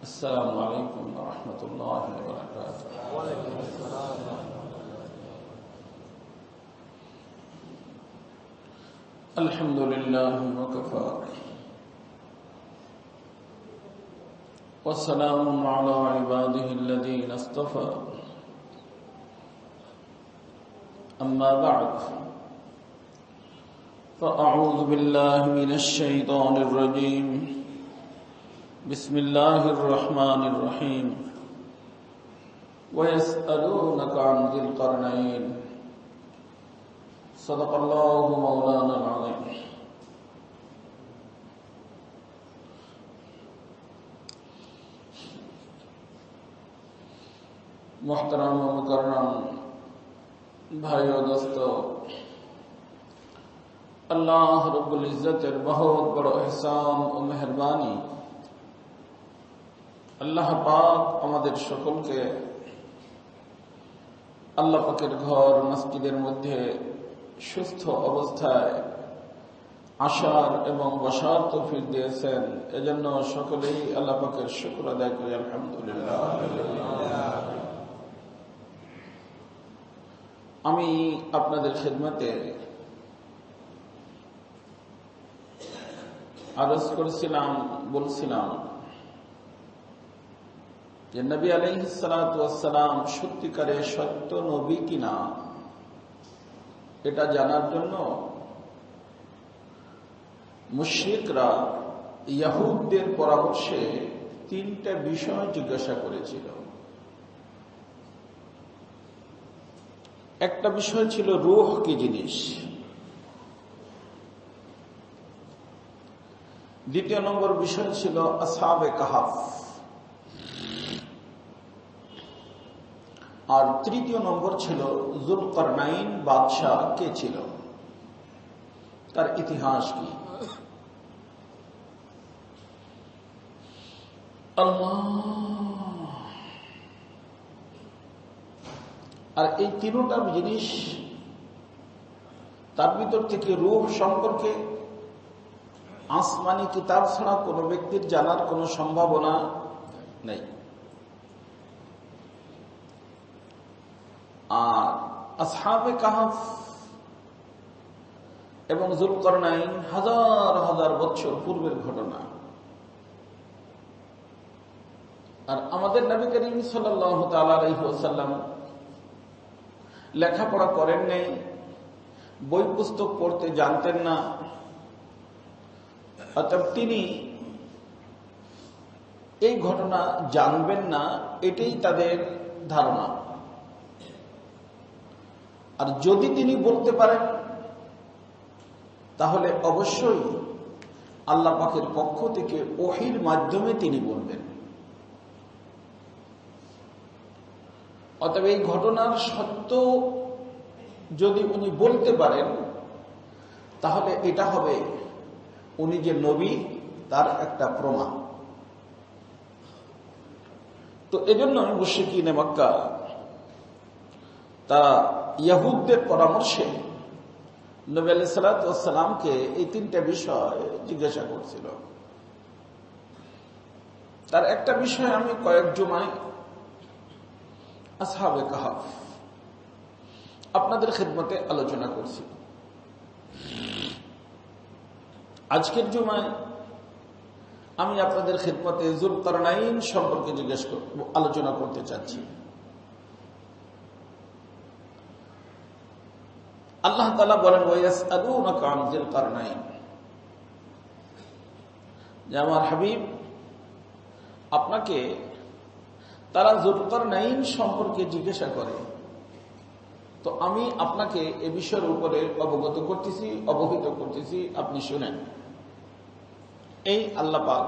السلام عليكم ورحمة الله وبركاته. وعليكم السلام. الحمد لله وكفى والسلام على عباده الذين اصطفى أما بعد فأعوذ بالله من الشيطان الرجيم بسم الله الرحمن الرحيم ويسألونك عن ذي القرنين صدق الله مولانا العظيم. محترم و مکرم بھائی و دوستو, اللہ رب العزت بہت بڑا احسان و মেহেরবানি আল্লাহ পাক আমাদের সকলকে আল্লাহ পাকের ঘর মসজিদের মধ্যে সুস্থ অবস্থায় আসার এবং বসার তৌফিক দিয়েছেন। এজন্য সকলেই আল্লাহ পাকের শুকর আদায় করি আলহামদুলিল্লাহ। আমি আপনাদের খিদমতে আরজ বলছিলাম যে নবী আলাইহিস সালাতু ওয়াস সালাম সত্যিকারে সত্য নবী কিনা এটা জানার জন্য মুশরিকরা ইহুদদের পরামর্শে তিনটা বিষয় জিজ্ঞাসা করেছিল। একটা বিষয় ছিল রূহ কি জিনিস, দ্বিতীয় নম্বর বিষয় ছিল আসহাবে কাহাফ, আর তৃতীয় নম্বর ছিল যুলকারনাইন বাদশাহ কে ছিল, তার ইতিহাস কি। আর এই তিনটা জিনিস, তার ভিতর থেকে রূহ সম্পর্কে আসমানি কিতাব ছাড়া কোনো ব্যক্তির জানার কোনো সম্ভাবনা নেই। আর আসহাবে কাহাফ এবং যুলকারনাইন হাজার হাজার বছর পূর্বের ঘটনা। আর আমাদের নবী করিম সাল্লাল্লাহু তাআলা আলাইহি ওয়াসাল্লাম লেখাপড়া করেন নাই, বই পুস্তক পড়তে জানতেন না, অতএব তিনি এই ঘটনা জানবেন না, এটাই তাদের ধারণা। আর যদি তিনি বলতে পারেন তাহলে অবশ্যই আল্লাহ পাকের পক্ষ থেকে ওহীর মাধ্যমে তিনি বলবেন। অতএব এই ঘটনার সত্য যদি উনি বলতে পারেন তাহলে এটা হবে উনি যে নবী তার একটা প্রমাণ। তো এজন্য মুশরিকিনে মক্কা তারা ইহুদদের পরামর্শে নবী আলাইহিস সালাতু ওয়াস সালামকে এই তিনটা বিষয় জিজ্ঞাসা করছিল। তার একটা বিষয় আমি কয়েক জুমায় আসহাবে কাহাফ আপনাদের খিদমতে আলোচনা করছি। আজকের জুমায় আমি আপনাদের খিদমতে যুলকারনাইন সম্পর্কে আলোচনা করতে চাচ্ছি। আল্লাহ তাআলা বলেন ওয়ায়াসআলুনাকা আন যিল কারনাইন, যে আমার হাবিব আপনাকে তারা যুলকারনাইন সম্পর্কে জিজ্ঞাসা করে, তো আমি আপনাকে এ বিষয়ের উপরে অবহিত করতেছি, আপনি শুনেন। এই আল্লাহ পাক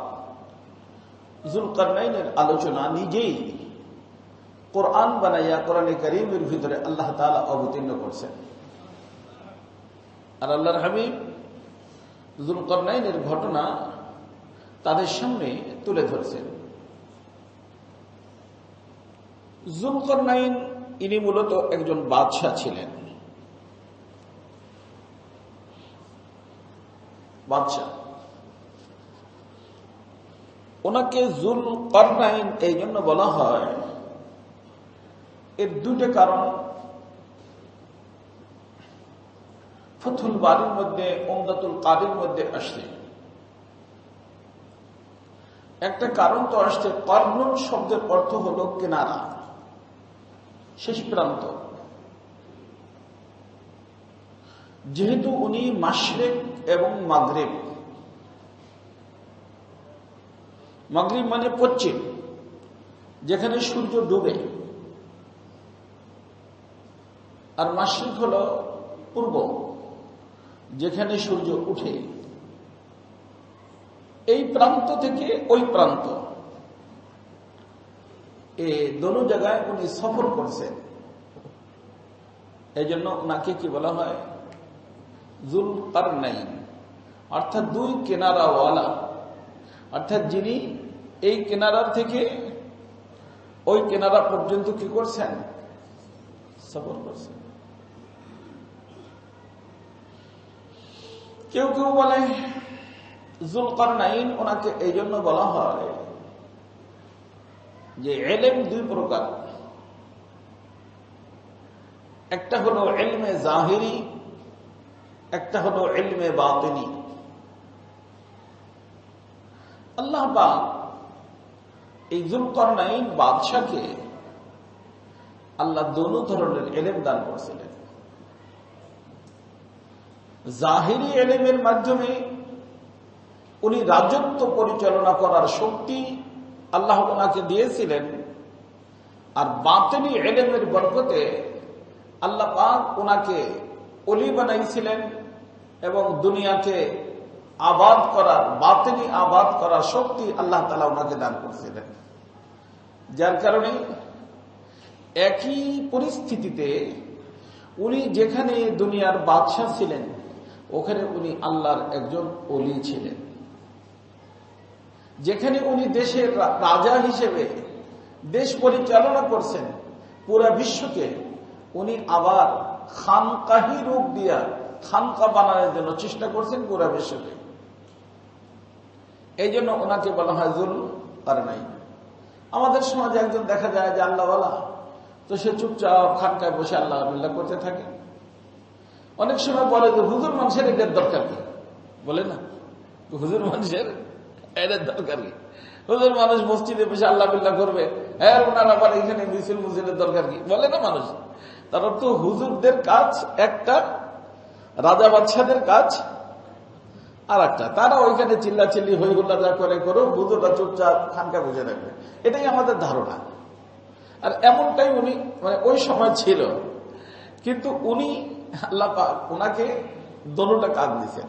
যুলকারনাইনের আলোচনা নিজেই কোরআন বানাইয়া কোরআনে কারীমের ভিতরে আল্লাহ তাআলা অবতীর্ণ করছেন। আর আল্লাহর হাবিব যুলকারনাইনের ঘটনা তাদের সামনে তুলে ধরছেন। যুলকারনাইন ইনি মূলত একজন বাদশাহ ছিলেন। ওনাকে জুল করনাইন এই জন্য বলা হয়, এর দুইটা কারণ ফতুল বারির মধ্যে, উমদাতুল কারির মধ্যে আসছে। একটা কারণ তো আসছে, কর্নুন শব্দের অর্থ হলো কিনারা, শেষ প্রান্ত। যেহেতু উনি মাশরিক এবং মাগরিব, মাগরিব মানে পশ্চিম, যেখানে সূর্য ডুবে, আর মাশরিক হলো পূর্ব, যেখানে সূর্য উঠে। এই প্রান্ত থেকে ওই প্রান্ত, এই দোনো জায়গায় উনি সফর করছেন। এই জন্য ওনাকে কি বলা হয়? জুল কারনাইন, অর্থাৎ দুই কিনারাওয়ালা, অর্থাৎ যিনি এই কিনারার থেকে ওই কিনারা পর্যন্ত কি করছেন? সফর করছেন। কেউ কেউ বলে জুলকারনাইন ওনাকে এই জন্য বলা হয় যে ইলম দুই প্রকার, একটা হলো ইলমে জাহিরি, একটা হলো ইলমে বাতিনি। আল্লাহ পাক এই জুলকারনাইন বাদশাকে আল্লাহ দোনো ধরনের ইলম দান করেছিলেন। জাহিরি ইলমের মাধ্যমে উনি রাজত্ব পরিচালনা করার শক্তি আল্লাহ ওনাকে দিয়েছিলেন, আর বাতিনি ইলমের বরকতে আল্লাহ পাক ওনাকে ওলি বানাইছিলেন এবং দুনিয়াকে আবাদ করার, বাতিনি আবাদ করার শক্তি আল্লাহ তাআলা ওনাকে দান করেছিলেন। যার কারণে একই পরিস্থিতিতে উনি যেখানে দুনিয়ার বাদশা ছিলেন, ওখানে উনি আল্লাহর একজন ওলি ছিলেন। যেখানে উনি দেশের রাজা হিসেবে দেশ পরিচালনা করছেন পুরা বিশ্বকে, উনি আবার খানকাহি রূপ দিয়া খানকা বানানোর জন্য চেষ্টা করছেন পুরা বিশ্বকে। এই জন্য ওনাকে বলা হয় জুল কারনাইন। আমাদের সমাজে একজন দেখা যায় যে আল্লাহওয়ালা, তো সে চুপচাপ খানকায় বসে আল্লাহ আল্লাহ করতে থাকে। অনেক সময় বলে যে হুজুর মানুষের এটার দরকার কি, বলে না হুজুর মানুষের এটার দরকার কি? হুজুর মানুষ মসজিদে বসে আল্লাহ বিল্লাহ করবে, হ্যাঁ ওনার আবার এখানে মিছিল মুছিলের দরকার কি, বলে না মানুষ। তার অর্থ হুজুরদের কাজ একটা, রাজা বাদশাদের কাজ আর একটা। তারা ওইখানে চিল্লা চিল্লি হই হুল্লা যা করে করো, হুজুররা চুপচাপ খানকা বুঝে রাখবে, এটাই আমাদের ধারণা। আর এমনটাই উনি মানে ওই সময় ছিল। কিন্তু উনি আল্লাহ পাক ওনাকে দোনোটা কাজ দিয়েছেন।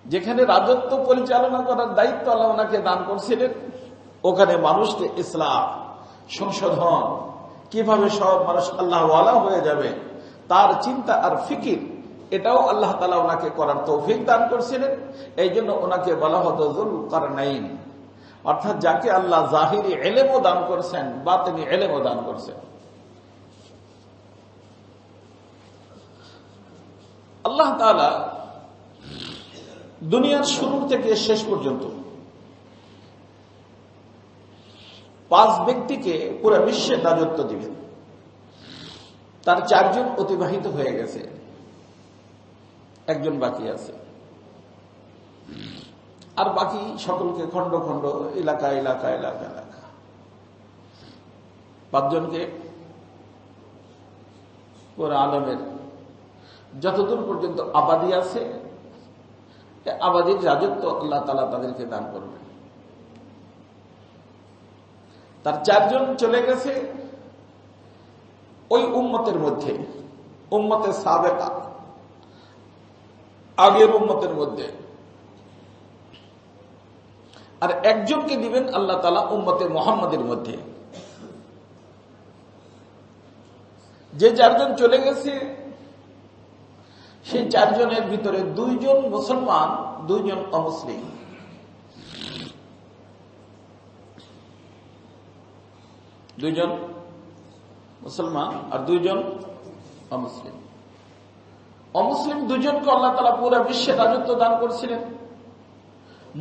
যেখানে রাজত্ব পরিচালনা করার দায়িত্ব আল্লাহ ওনাকে দান করছিলেন, ওখানে মানুষকে ইসলাম, সংশোধন, কিভাবে সব মানুষ আল্লাহওয়ালা হয়ে যাবে তার চিন্তা আর ফিকির, এটাও আল্লাহ তাআলা ওনাকে করার তৌফিক দান করছিলেন। এই জন্য ওনাকে বলা হতো জুলকারনাইন, অর্থাৎ যাকে আল্লাহ জাহিরি ইলমও দান করছেন, বাতিনি ইলমও দান করছেন। আল্লাহ তাআলা দুনিয়ার শুরু থেকে শেষ পর্যন্ত 5 ব্যক্তিকে পুরো বিশ্বের রাজত্ব দিবেন। তার 4 জন অতিবাহিত হয়ে গেছে, একজন বাকি আছে, আর বাকি সকলকে খন্ড খন্ড, এলাকা এলাকা এলাকা এলাকা 5 জনকে পুরো আলমের যতদূর পর্যন্ত আবাদি আছে, আবাদির রাজত্ব আল্লাহ তাআলা তাদেরকে দান করবেন। তার 4 জন চলে গেছে ওই উম্মতের মধ্যে, উম্মতে সাবেকা, আগের উম্মতের মধ্যে, আর একজনকে দিবেন আল্লাহ তাআলা উম্মতে মুহাম্মাদের মধ্যে। যে 4 জন চলে গেছে, সেই 4 জনের ভিতরে 2 জন মুসলমান, 2 জন অমুসলিম। দুইজন মুসলমান আর 2 জন অমুসলিম। অমুসলিম 2 জনকে আল্লাহ তাআলা পুরো বিশ্বে রাজত্ব দান করেছিলেন।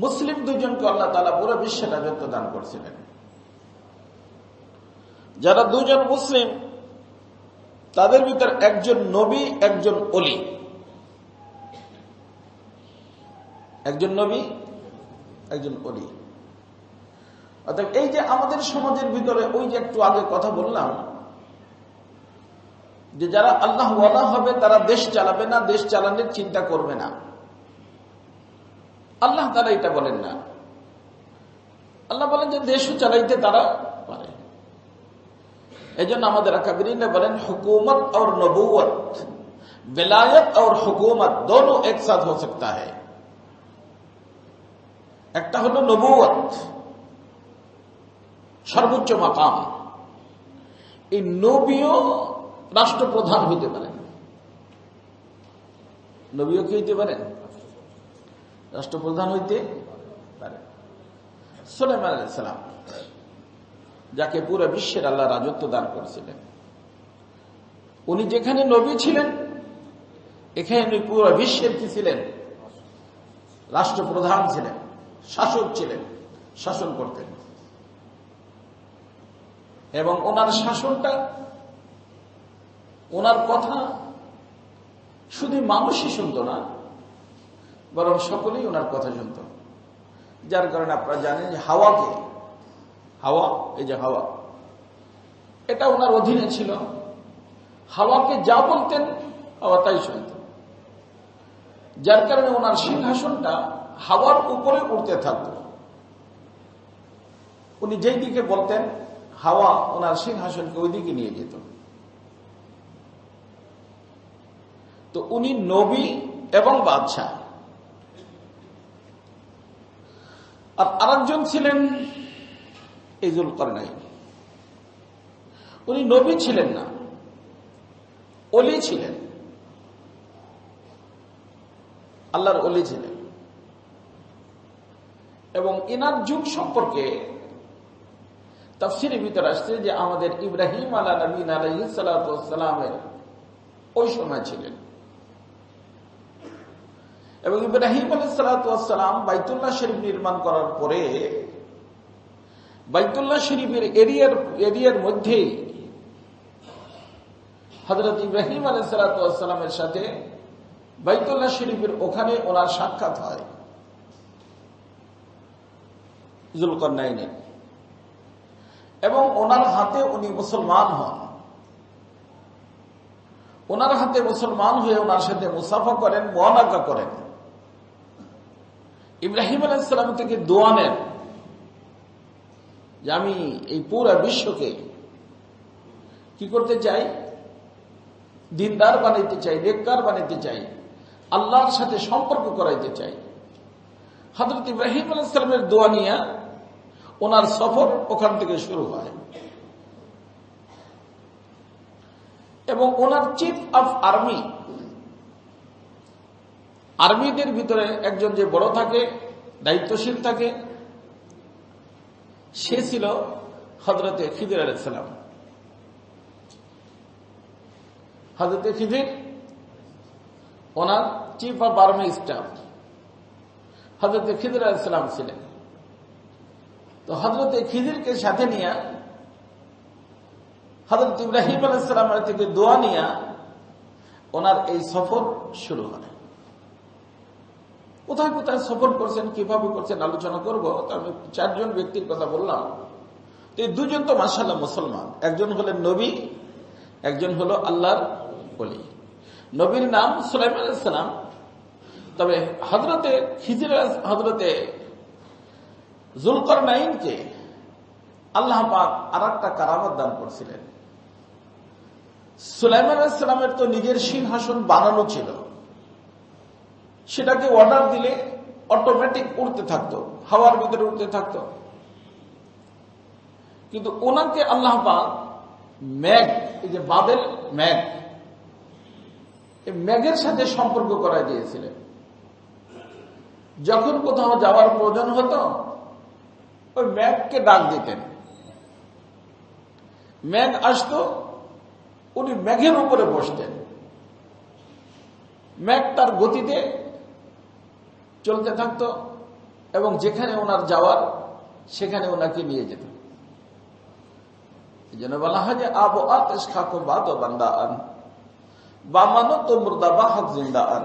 মুসলিম দুজনকে আল্লাহ তাআলা পুরো বিশ্বে রাজত্ব দান করছিলেন। যারা দুজন মুসলিম তাদের ভিতর একজন নবী, একজন ওলি। একজন নবী, একজন ওলি। অর্থাৎ এই যে আমাদের সমাজের ভিতরে ওই যে একটু আগে কথা বললাম যে যারা আল্লাহ ওয়ালা হবে তারা দেশ চালাবে না, দেশ চালানোর চিন্তা করবে না, আল্লাহ তারা এটা বলেন না। আল্লাহ বলেন যে দেশও চালাইতে তারা পারে। এই জন্য আমাদের আকাবিরিনে বলেন হুকুমত और নবুয়ত, विलायत और हुकूमत दोनों एक साथ हो सकता है। একটা হলো নবুয়ত, সর্বোচ্চ মাকাম। এই নবীও রাষ্ট্রপ্রধান হইতে পারেন। নবীও কি হইতে পারেন? রাষ্ট্রপ্রধান হইতে পারে। সুলাইমান আলাইহিস সালাম, যাকে পুরো বিশ্বের আল্লাহ রাজত্ব দান করেছিলেন, উনি যেখানে নবী ছিলেন এখানে পুরো বিশ্বের কি ছিলেন? রাষ্ট্রপ্রধান ছিলেন, শাসক ছিলেন, শাসন করতেন। এবং ওনার শাসনটা, ওনার কথা শুধু মানুষই শুনত না, বরং সকলেই ওনার কথা শুনত। যার কারণে আপনারা জানেন যে হাওয়াকে, হাওয়া, এই যে হাওয়া, এটা ওনার অধীনে ছিল। হাওয়াকে যা বলতেন হাওয়া তাই শুনত। যার কারণে ওনার সিংহাসনটা হাওয়ার উপরে উঠতে থাকত। উনি যেই দিকে বলতেন হাওয়া ওনার সিংহাসনকে ওই দিকে নিয়ে যেত। তো উনি নবী এবং বাদশাহ। আর আরেকজন ছিলেন এই যুলকারনাইন। উনি নবী ছিলেন না, ওলি ছিলেন, আল্লাহর ওলি ছিলেন। এবং ইনার যুগ সম্পর্কে তাফসীরের ভিতরে আসছে যে আমাদের ইব্রাহিম আলাইহিস সালাতু ওয়াস সালামের ওই সময় ছিলেন। এবং ইব্রাহিম আলাইহিস সালাতু ওয়াস সালাম বাইতুল্লাহ শরীফ নির্মাণ করার পরে বাইতুল্লাহ শরীফের এরিয়ার মধ্যেই হযরত ইব্রাহিম আলাইহিস সালাতু ওয়াস সালামের সাথে বাইতুল্লাহ শরীফের ওখানে ওনার সাক্ষাৎ হয় যুলকারনাইনের। এবং ওনার হাতে উনি মুসলমান হন। ওনার হাতে মুসলমান হয়ে ওনার সাথে মুসাফা করেন, মুআনাকা করেন। ইব্রাহিম আলাইহিস সালাম থেকে দোয়া নেন যে আমি এই পুরো বিশ্বকে কি করতে চাই? দিনদার বানাইতে চাই, নেককার বানাইতে চাই, আল্লাহর সাথে সম্পর্ক করাইতে চাই। হযরত ইব্রাহিম আলাইহিস সালামের দোয়া নিয়ে ওনার সফর ওখান থেকে শুরু হয়। এবং ওনার চিফ অফ আর্মি, আর্মিদের ভিতরে একজন যে বড় থাকে, দায়িত্বশীল থাকে, সে ছিল হযরতে খিদির আলাইহিস সালাম। হযরতে খিদির ওনার চিফ অফ আর্মি স্টাফ হযরতে খিদির আলাইহিস সালাম ছিলেন। তো হযরতে খিদিরকে সাথে নিয়ে হযরত ইব্রাহিম আলাইহিস সালামের থেকে দোয়া নিয়ে ওনার এই সফর শুরু হয়। কোথায় কোথায় সফর করছেন, কিভাবে করছেন আলোচনা করবো। আমি 4 জন ব্যক্তির কথা বললাম। এই দুজন তো মাশাআল্লাহ মুসলমান। একজন হলেন নবী, একজন হলো আল্লাহর ওলি। নবীর নাম সুলাইমান আলাইহিস সালাম। তবে হযরতে খিজির, হযরতে যুলকারনাইনকে আল্লাহ পাক আরেকটা কারামত দান করছিলেন। সুলাইমান আলাইহিস সালামের তো নিজের সিংহাসন বানানো ছিল, সেটাকে অর্ডার দিলে অটোমেটিক উড়তে থাকতো, হাওয়ার ভিতরে উড়তে থাকতো। কিন্তু ওনাকে আল্লাহ পাক মেঘ, এই যে বাদল মেঘ, এই মেঘের সাথে সম্পর্ক করাই দিয়েছিলেন। যখন কোথাও যাওয়ার প্রয়োজন হতো ওই মেঘকে ডাক দিতেন, মেঘ আসতো, উনি মেঘের উপরে বসতেন, মেঘ তার গতিতে চলতে থাকতো, এবং যেখানে ওনার যাওয়ার সেখানে ওনাকে নিয়ে যেত। এই জন্য বলা হয় যে আবু আতেশ খাকো বাদ বান্দা আন বামানো তো মুর্দা বা হক জিন্দা আন।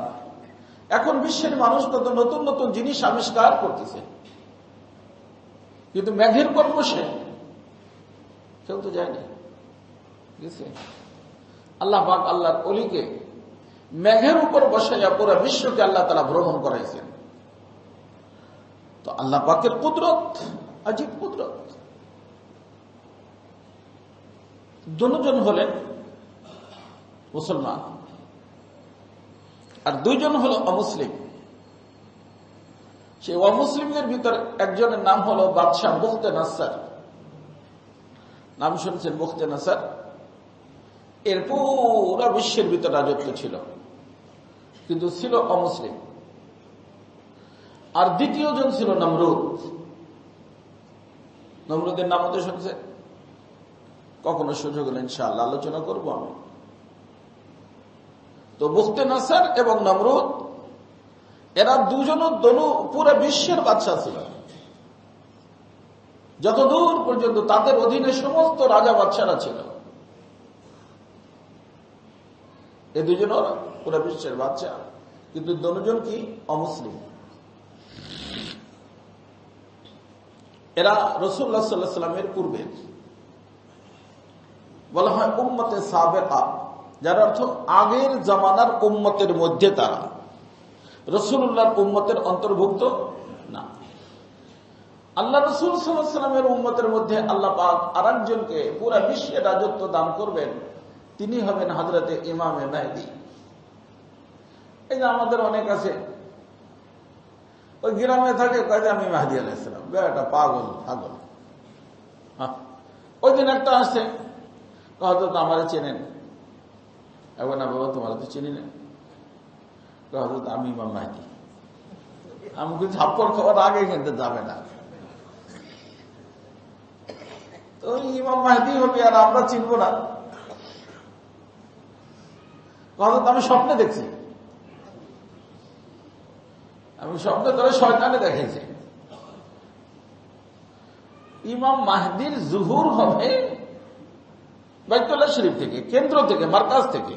এখন বিশ্বের মানুষ কত নতুন নতুন জিনিস আবিষ্কার করতেছে, কিন্তু মেঘের পর বসে কেউ তো যায়নি। আল্লাহ পাক আল্লাহর অলিকে মেঘের উপর বসে পুরো বিশ্বকে আল্লাহ তাআলা ভ্রমণ করাইছেন। তো আল্লাহ পাকের কুদরত, আজীব কুদরত। দুজন হলেন মুসলমান আর দুইজন হলো অমুসলিম। সেই অমুসলিমদের ভিতর একজনের নাম হলো বাদশাহ বুখতে নাসার। নাম শুনছেন বুখতে নাসার? এর পুরো বিশ্বের ভিতর রাজত্ব ছিল, কিন্তু ছিল অমুসলিম। আর দ্বিতীয় জন ছিল নমরুদ। নমরুদের নাম তো শুনছে, কখনো সুযোগ হলে ইনশাআল্লাহ আলোচনা করব আমি। তো বুখতে নাসার এবং নমরুদ এরা দুজনও পুরো বিশ্বের বাদশা ছিল। যতদূর পর্যন্ত তাদের অধীনে সমস্ত রাজা বাদশারা ছিল। এই দুজন পুরো বিশ্বের বাদশা, কিন্তু দুজন কি অমুসলিম। এরা রাসূলুল্লাহ সাল্লাল্লাহু আলাইহি ওয়াসাল্লামের পূর্বে, বলা হয় উম্মতে সাবেকা, যার অর্থ আগের জামানার উম্মতের মধ্যে তারা, রাসূলুল্লাহর উম্মতের অন্তর্ভুক্ত না। আল্লাহ রাসূল সাল্লাল্লাহু আলাইহি ওয়াসাল্লামের উম্মতের মধ্যে আল্লাহ পাক আরেকজনকে পুরো বিশ্বের রাজত্ব দান করবেন, তিনি হবেন হযরতে ইমামে মেহদী। এই যে আমাদের অনেক আছে, ওই গ্রামে থাকে, কয় যে আমি মেহদী আলাইহিস সালাম, বেটা পাগল পাগল। ওই দিন একটা আসছে, হযরত আমারে চেনেন? এখন না বাবা, তোমার তো চিনি না। হযরত আমি ইমাম মেহদী। আমি কিছু থাপ্পড় খাওয়ার আগে কিন্তু যাবে না। তো ইমাম মেহদী হবে আর আমরা চিনবো না? হযরত আমি স্বপ্নে দেখছি, আমি স্বপ্নে ধরে শয়তানে দেখাইছি ইমাম মাহদীর জুহুর হবে বাইতুল্লাহ শরীফ থেকে, কেন্দ্র থেকে, মারকাজ থেকে।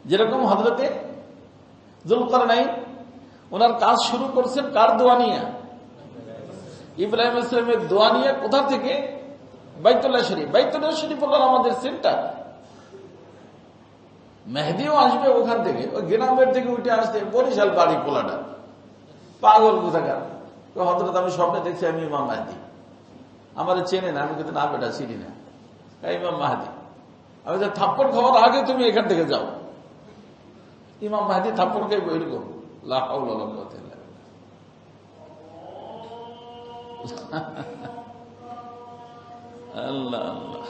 যেরকম হযরতে যুলকারনাইন ওনার কাজ শুরু করছেন কার দোয়া নিয়ে? ইব্রাহিম ইসলামের দোয়া নিয়ে। কোথা থেকে? বাইতুল্লাহ শরীফ। বাইতুল্লাহ শরীফ হল আমাদের সেন্টার। মেহদিও আসবে ওখান থেকে, ওই গ্রামের থেকে উঠে আসতে বরিশাল বাড়ি পোলাটা। পাগল কোথাকার। হযরত আমি স্বপ্নে দেখছি আমি ইমাম মাহদী। আমার চেনে না, আমি কিন্তু না বেটা চিনি না, ইমাম মাহদী। আমি যে থাপ্পড় খাওয়ার আগে তুমি এখান থেকে যাও। ইমাম মাহদী থাপ্পড় খাইব এরকম, লা হাওলা ওয়ালা কুওয়াতা ইল্লা বিল্লাহ। আল্লাহ আল্লাহ।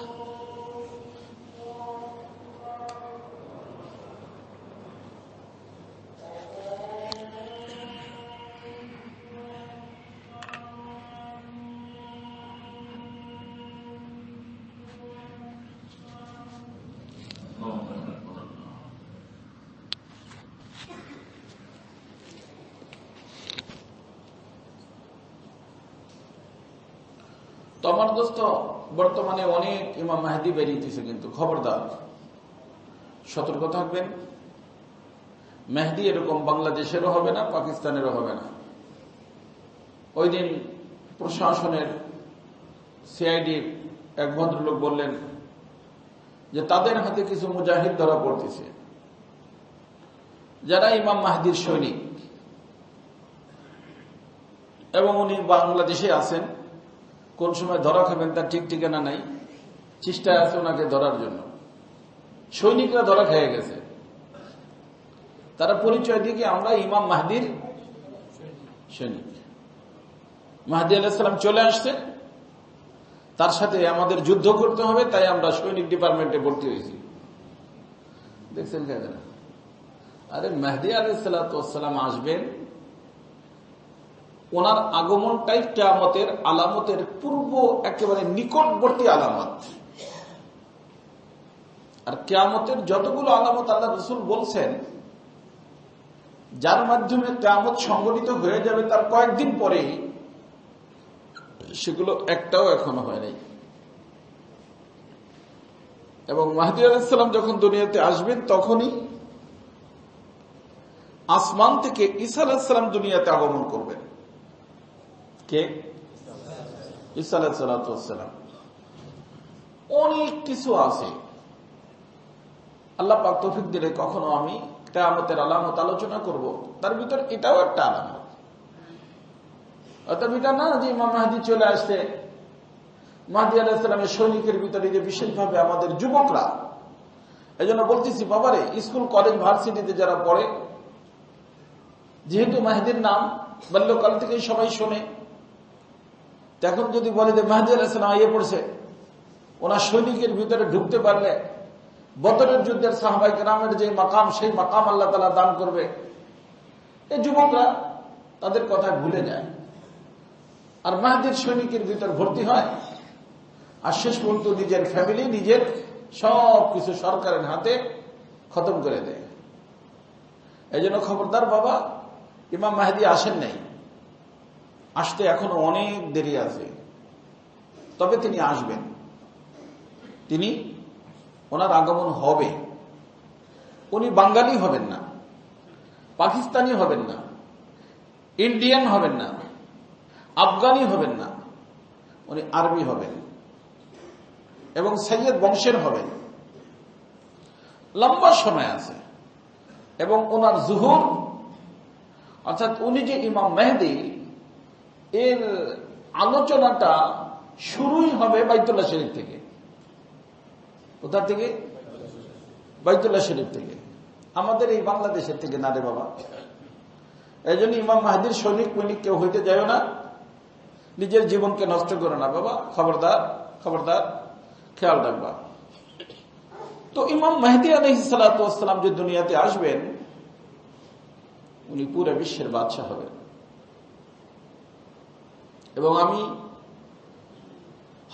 তো আমার দোস্ত, বর্তমানে অনেক ইমাম মাহদী বেরিয়েছে, কিন্তু খবরদার সতর্ক থাকবেন। মেহদী এরকম বাংলাদেশেরও হবে না, পাকিস্তানেরও হবে না। ওই দিন প্রশাসনের সিআইডির এক ভদ্রলোক বললেন যে তাদের হাতে কিছু মুজাহিদ ধরা পড়তেছে, যারা ইমাম মাহদীর সৈনিক, এবং উনি বাংলাদেশে আছেন। কোন সময় ধরা খাবেন তার ঠিক ঠিকানা নাই, চেষ্টায় আছে ওনাকে ধরার জন্য। সৈনিকরা ধরা খেয়ে গেছে, তারা পরিচয় দিয়ে আমরা ইমাম মাহদীর সৈনিক। মাহদী আলাইহিস সালাম চলে আসছে, তার সাথে আমাদের যুদ্ধ করতে হবে, তাই আমরা সৈনিক ডিপার্টমেন্টে ভর্তি হয়েছি। দেখছেন কেন? আরে মাহদী আলাইহিস সালাম আসবেন, ওনার আগমনটাই কিয়ামতের আলামতের পূর্ব একেবারে নিকটবর্তী আলামত। আর কিয়ামতের যতগুলো আলামত আল্লাহ রাসূল বলছেন, যার মাধ্যমে কিয়ামত সংঘটিত হয়ে যাবে তার কয়েকদিন পরেই সেগুলো একটাও এখনো হয় নাই। এবং মাহদী আলাইহিস সালাম যখন দুনিয়াতে আসবেন তখনই আসমান থেকে ঈসা আলাইহিস সালাম দুনিয়াতে আগমন করবেন। কে? ঈসা আলাইহিস সালাম। অনেক কিছু আছে, আল্লাহ পাক তৌফিক দিলে কখনো আমি কিয়ামতের আলামত আলোচনা করব, তার ভিতর এটাও একটা আলামত। অর্থাৎ এটা না যে ইমাম মাহদী চলে আসছে, মাহদী আলাইহিস সালামের সৈনিকের ভিতরে যে বিশেষভাবে আমাদের যুবকরা, এজন্য বলতেছি বাবারে, স্কুল কলেজ ভার্সিটিতে যারা পড়ে, যেহেতু মাহদীর নাম বাল্যকাল থেকেই সবাই শোনে, এখন যদি বলে যে মাহদী আলাইহিস সালাম আইয়ে পড়ছে, ওনার সৈনিকের ভিতরে ঢুকতে পারলে বদরের যুদ্ধের সাহাবায়ে কেরামের যে মাকাম, সেই মাকাম আল্লাহ তাআলা দান করবে, এই যুবকরা তাদের কথা ভুলে যায় আর মাহদীর সৈনিকের ভিতর ভর্তি হয়, আর শেষ পর্যন্ত নিজের ফ্যামিলি, নিজের সব কিছু সরকারের হাতে খতম করে দেয়। এই জন্য খবরদার বাবা, ইমাম মাহদী আসেন নাই, আসতে এখনো অনেক দেরি আছে, তবে তিনি আসবেন, ওনার আগমন হবে। উনি বাঙালি হবেন না, পাকিস্তানি হবেন না, ইন্ডিয়ান হবেন না, আফগানি হবেন না, উনি আরবি হবেন এবং সৈয়দ বংশের হবেন। লম্বা সময় আছে এবং ওনার জুহুর, অর্থাৎ উনি যে ইমাম মেহেদী, এর আলোচনাটা শুরুই হবে বাইতুল্লাহ শরীফ থেকে। কোথা থেকে? বাইতুল্লাহ শরীফ থেকে, আমাদের এই বাংলাদেশের থেকে না রে বাবা। এই জন্য ইমাম মাহদীর সৈনিক মৈনিক কেউ হইতে যায় না, নিজের জীবনকে নষ্ট করে না বাবা, খবরদার খবরদার, খেয়াল রাখবা। তো ইমাম মাহদী আলাইহিস সালাতু ওয়াস সালাম যে দুনিয়াতে আসবেন, উনি পুরো বিশ্বের বাদশা হবেন। এবং আমি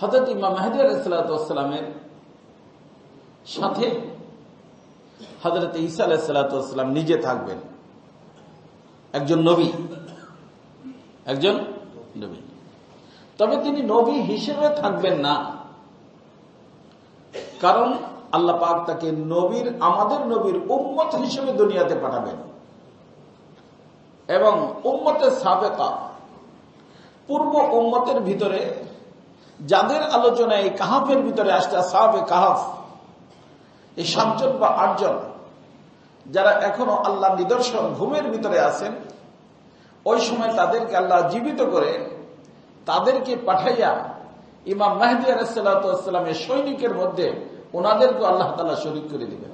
হযরত ইমাম মাহদী আলাইহিস সালাতু ওয়াস সালামের সাথে হযরত ঈসা আলাইহিস সালাতু ওয়াস সালাম নিজে থাকবেন, একজন নবী, একজন নবী। তবে তিনি নবী হিসেবে থাকবেন না, কারণ আল্লাহ পাক তাকে নবীর, আমাদের নবীর উম্মত হিসেবে দুনিয়াতে পাঠাবেন। এবং উম্মতের সাবেকা, পূর্ব উম্মতের ভিতরে যাদের আলোচনা এই কাহাফের ভিতরে আসছে, আসহাবে কাহাফ, এই 7 জন বা 8 জন যারা এখনো আল্লাহ নিদর্শন ঘুমের ভিতরে আছেন, ওই সময় তাদেরকে আল্লাহ জীবিত করে তাদেরকে পাঠাইয়া ইমাম মাহদী আলাইহিস সালাতু ওয়াস সালামের সৈনিকের মধ্যে ওনাদেরকে আল্লাহ তাআলা শরীক করে দিবেন।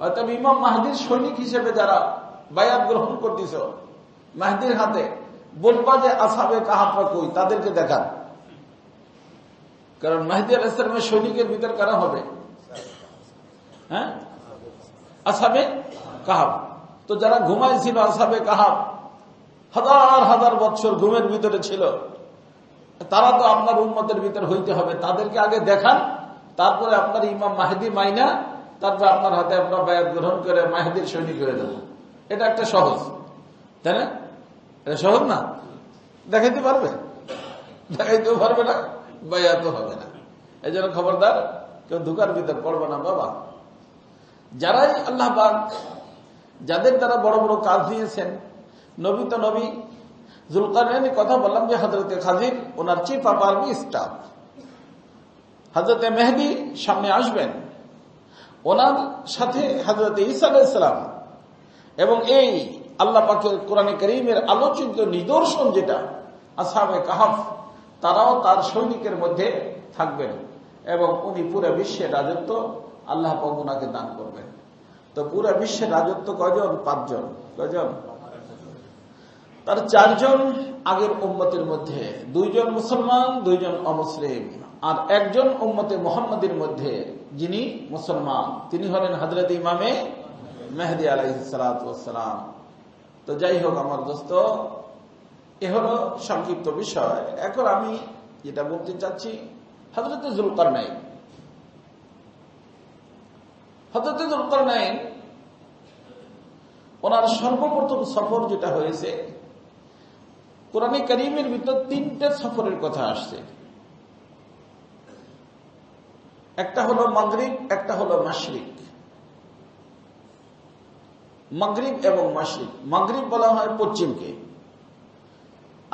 অর্থাৎ ইমাম মাহদীর সৈনিক হিসেবে যারা বায়াত গ্রহণ করতেছ মাহদীর হাতে, বলবা যে আসহাবে কাহাফরা কই, তাদেরকে দেখান। কারণ মাহদী আলাইহিস সালামের সৈনিকের ভিতর কারা হবে? হ্যাঁ, আসহাবে কাহাফ। তো যারা ঘুমাইছিল আসহাবে কাহাফ, হাজার হাজার বছর ঘুমের ভিতরে ছিল, তারা তো আপনার উম্মতের ভিতর হইতে হবে, তাদেরকে আগে দেখান, তারপরে আপনার ইমাম মাহদী মাইনা, তারপরে আপনার হাতে আপনার বায়াত গ্রহণ করে মাহদীর সৈনিক হয়ে দেব। এটা একটা সহজ, তাই না? এটা সহজ না? দেখাইতে পারবে? দেখাইতেও পারবে না, বায়াতও হবে না। এই জন্য খবরদার, কেউ ধোঁকার ভিতর পড়বে না বাবা। যারাই আল্লাহ পাক যাদের দ্বারা বড় বড় কাজ দিয়েছেন, নবী তো নবী, যুলকারনাইনের কথা বললাম যে হযরতে খাজির ওনার চিফ অফ আর্মি স্টাফ, হযরতে মেহেদী সামনে আসবেন, ওনার সাথে হযরতে ঈসা আলাইহিস সালাম, এবং এই আল্লাহ পাকের কোরআনে কারীমের আলোচিত নিদর্শন যেটা আসহাবে কাহাফ, তারাও তার সৈনিকের মধ্যে থাকবেন এবং উনি পুরো বিশ্বের রাজত্ব আল্লাহ পাক ওনাকে দান করবেন। তো পুরো বিশ্বের রাজত্ব কয়জন? 5 জন। কয়জন? তার 4 জন আগের উম্মতের মধ্যে, 2 জন মুসলমান, 2 জন অমুসলিম, আর 1 জন উম্মতে মুহাম্মাদের মধ্যে যিনি মুসলমান, তিনি হলেন হযরত ইমামে মেহেদী আলাইহিস সালাতু ওয়াস সালাম। তো যাই হোক আমার দোস্ত, এ হলো সংক্ষিপ্ত বিষয়। এখন আমি যেটা বলতে চাচ্ছি, হযরত যুলকারনাইন, হযরত যুলকারনাইন ওনার সর্বপ্রথম সফর যেটা হয়েছে, কোরআনে কারীমের ভিতর 3টে সফরের কথা আসছে। একটা হলো মাগরিব, একটা হলো মাশরিক। মাগরিব এবং মাশরিক, মাগরিব বলা হয় পশ্চিমকে,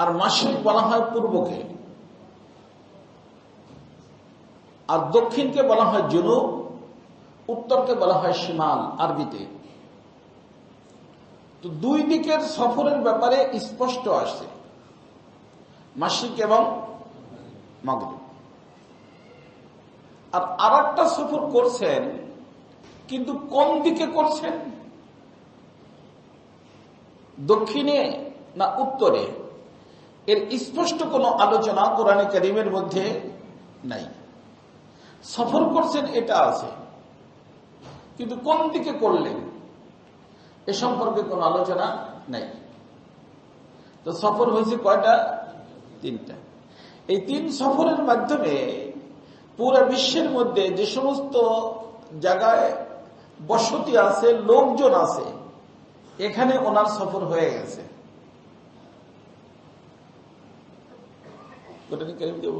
আর মাশরিক বলা হয় পূর্বকে, আর দক্ষিণকে বলা হয় জুনুব, উত্তরকে বলা হয় শিমাল আরবিতে। তো দুই দিকের সফরের ব্যাপারে স্পষ্ট আসছে, মাশরিক এবং মাগরিব। আর আরেকটা সফর করছেন, কিন্তু কোন দিকে করছেন, দক্ষিণে না উত্তরে, এর স্পষ্ট কোনো আলোচনা কোরআনে কারীমের মধ্যে নাই। সফর করছেন এটা আছে, কিন্তু কোন দিকে করলেন এ সম্পর্কে কোনো আলোচনা নাই। তো সফর হয়েছে কয়টা? 3টা। এই 3 সফরের মাধ্যমে পুরো বিশ্বের মধ্যে যে সমস্ত জায়গায় বসতি আছে, লোকজন আছে, এখানে ওনার সফর হয়ে গেছে। কোরআন কারীম দেব,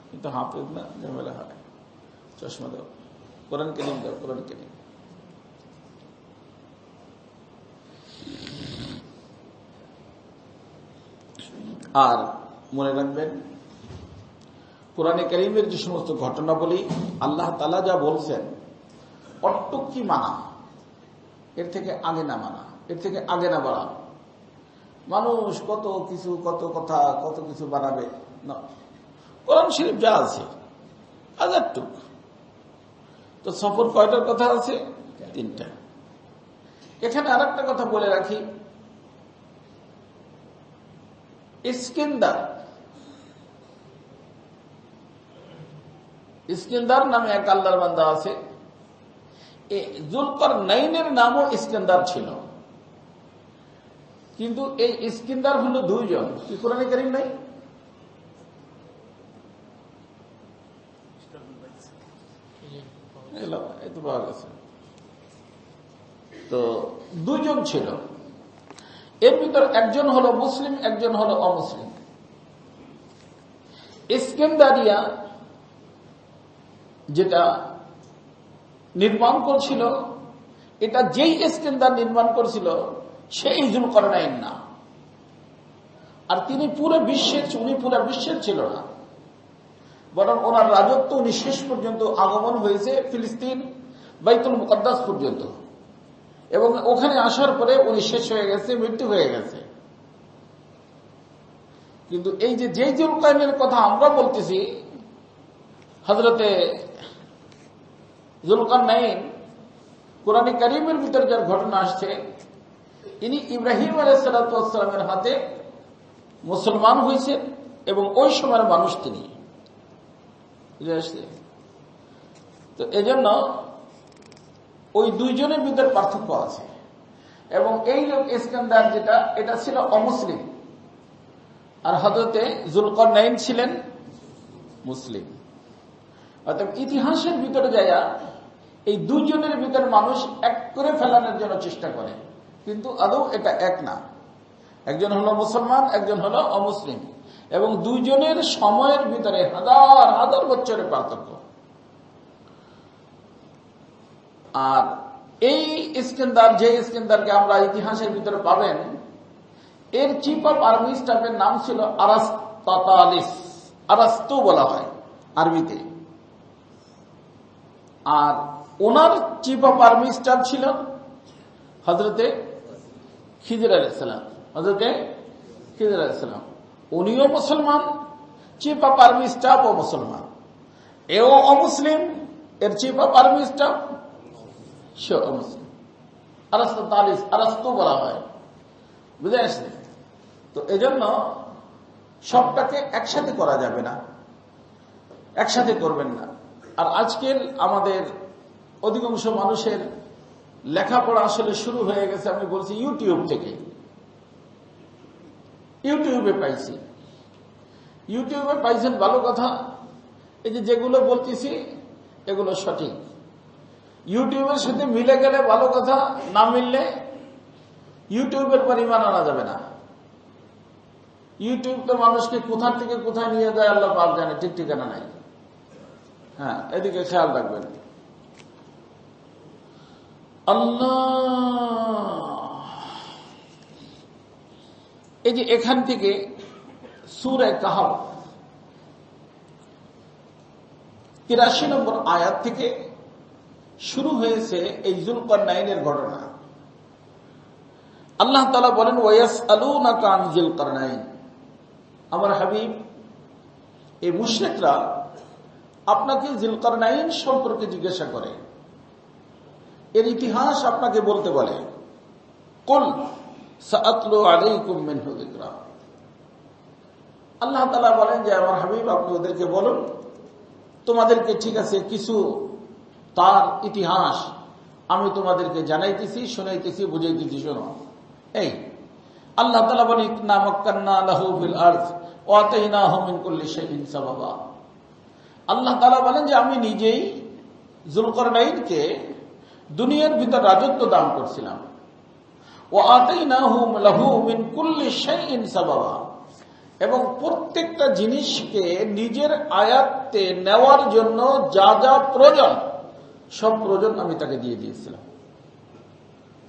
কিন্তু হাফেজ না, ঝামেলা হয়। চশমা দাও, কোরআন কারীম দাও, কোরআন কারীম। আর মনে রাখবেন, কোরআনে কারীমের যে সমস্ত ঘটনাবলী আল্লাহ তাআলা যা বলছেন, অট্টুকি মানা, এর থেকে আগে না মানা, এর থেকে আগে না বাড়া। মানুষ কত কিছু, কত কথা, কত কিছু বানাবে না। কোরআন শরীফ যা আছে 1000 টুক। তো সফর কয়টার কথা আছে? 3টা। এখানে আরেকটা কথা বলে রাখি, ইস্কেন্দার নামে এক আল্লাহর বান্দা আছে। যুলকারনাইনের নামও ইস্কেন্দার ছিল, কিন্তু এই ইস্কেন্দার হলো 2 জন। কি কোরআনে কারীম নাই? তো 2 জন ছিল, এর ভিতর একজন হলো মুসলিম, একজন হলো অমুসলিম। ইস্কেন্দারিয়া যেটা নির্মাণ করছিল, এটা যেই ইস্কেন্দার নির্মাণ করছিল সেই যুলকারনাইন না। আর তিনি পুরো বিশ্বের ছিল না, বরং ওনার রাজত্ব উনি শেষ পর্যন্ত আগমন হয়েছে ফিলিস্তিন, বাইতুল মুকাদ্দাস পর্যন্ত, এবং ওখানে আসার পরে উনি শেষ হয়ে গেছে, মৃত্যু হয়ে গেছে। কিন্তু এই যে যুলকারনাইনের কথা আমরা বলতেছি, হযরতে যুলকারনাইন, কোরআনে কারীমের ভিতর যার ঘটনা আসছে, ইনি ইব্রাহিম আলাইহিস সালামের হাতে মুসলমান হয়েছেন, এবং ওই সময়ের মানুষ তিনি। তো এজন্য ওই 2 জনের ভিতর পার্থক্য আছে। এবং এই লোক ইস্কেন্দার যেটা, এটা ছিল অমুসলিম, আর হযরতে যুলকারনাইন ছিলেন মুসলিম। অর্থাৎ ইতিহাসের ভিতরে যায়া এই 2 জনের ভিতর মানুষ এক করে ফেলানোর জন্য চেষ্টা করে, কিন্তু আদৌ এটা এক না। একজন হলো মুসলমান, একজন হলো অমুসলিম, এবং 2 জনের সময়ের ভিতরে হাজার হাজার বছরের পার্থক্য। আর এই ইস্কেন্দার, যে ইস্কেন্দারকে আমরা ইতিহাসের ভিতরে পাবেন, এর চিফ অফ আর্মি স্টাফের নাম ছিল আরাস্তাতালিস, আরাস্তু বলা হয় আরবিতে। আর ওনার চিফ অফ আর্মি স্টাফ ছিল হযরতে খিজির আলাইহিস সালাম। হযরতে খিজির আলাইহিস সালাম উনিও মুসলমান, চিফ অফ আর্মি স্টাফও মুসলমান। এও অমুসলিম, এর চিফ অফ আর্মি স্টাফ সে অমুসলিম। আরাস্তাতালিস, আরাস্তু বলা হয়, বুঝে আসছে? তো এজন্য সবটাকে একসাথে করা যাবে না, একসাথে করবেন না। আর আজকের আমাদের অধিকাংশ মানুষের লেখাপড়া আসলে শুরু হয়ে গেছে, আমি বলছি ইউটিউব থেকে। ইউটিউবে পাইছি, ইউটিউবে পাইছেন ভালো কথা। এই যেগুলো বলতেছি এগুলো সঠিক, ইউটিউবের সাথে মিলে গেলে ভালো কথা, না মিললে ইউটিউবের পরিমাণ আনা যাবে না। ইউটিউব তো মানুষকে কোথা থেকে কোথায় নিয়ে যায় আল্লাহ পাক জানে, ঠিক ঠিকানা নাই। হ্যাঁ, এদিকে খেয়াল রাখবেন। আল্লাহ, এই যে এখান থেকে সূরা কাহফ ৮৩ নম্বর আয়াত থেকে শুরু হয়েছে এই যুলকারনাইনের ঘটনা। আল্লাহ তাআলা বলেন, ওয়ায়াসআলুনাকা আন যুলকারনাইন, আমার হাবিব, এই মুশরিকরা আপনাকে যুলকারনাইন সম্পর্কে জিজ্ঞাসা করে, এর ইতিহাস আপনাকে বলতে বলে। কুল সাআতলু আলাইকুম মিনহু যিকরা, আল্লাহ তাআলা বলেন যে আমার হাবিব, আপনি ওদেরকে বলুন, তোমাদেরকে ঠিক আছে কিছু তার ইতিহাস আমি তোমাদেরকে জানাইতেছি, শোনাইতেছি, বুঝাইতেছি, শোনো। এই আল্লাহ তাআলা বলেন, ইন্না মাক্কান্না লাহু ফিল আরদ ওয়া আতাইনাহু মিন কুল্লি শাইইন সাবাবা। আল্লাহ তাআলা বলেন যে আমি নিজেই যুলকারনাইনকে দুনিয়ার ভিতর রাজত্ব দান করছিলাম। ওয়া আতাইনাহু লাহু মিন কুল্লি শাইইন সাবাবা, এবং প্রত্যেকটা জিনিসকে নিজের আয়াত্তে নেওয়ার জন্য যা যা প্রয়োজন সব প্রয়োজন আমি তাকে দিয়ে দিয়েছিলাম,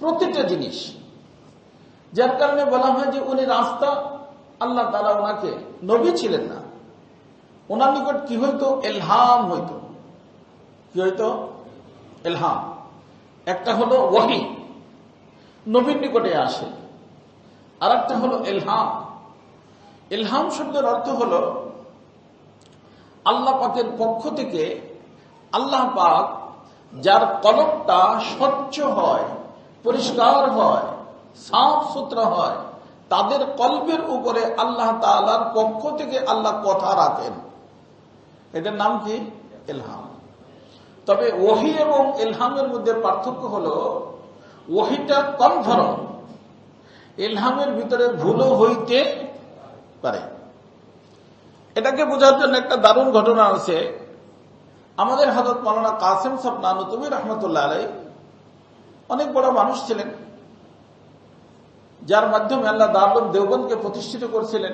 প্রত্যেকটা জিনিস। যার কারণে বলা হয় যে উনি রাস্তা, আল্লাহ তাআলা ওনাকে নবী ছিলেন না, ওনার নিকট কি হইতো? ইলহাম হইতো। কি হইতো? ইলহাম। একটা হলো ওহী, নবীর নিকটে আসে, আর একটা হলো ইলহাম। ইলহাম শব্দের অর্থ হলো আল্লাহ পাকের পক্ষ থেকে আল্লাহ পাক যার কলবটা স্বচ্ছ হয়, পরিষ্কার হয়, সাফ সুতরা হয়, তাদের কলবের উপরে আল্লাহ তাআলার পক্ষ থেকে আল্লাহ কথা রাখেন। এটার নাম কি? ইলহাম। তবে ওহী এবং ইলহামের মধ্যে পার্থক্য হলো, ওহীটা কনফার্ম, ইলহামের ভিতরে ভুলও হইতে পারে। এটাকে বোঝার জন্য একটা দারুণ ঘটনা আছে। আমাদের হযরত মাওলানা কাসেম সাহেব নানুতুবি রহমতুল্লাহ আলাইহি অনেক বড় মানুষ ছিলেন, যার মাধ্যমে আল্লাহ দারুল দেওবন্দকে প্রতিষ্ঠিত করেছিলেন।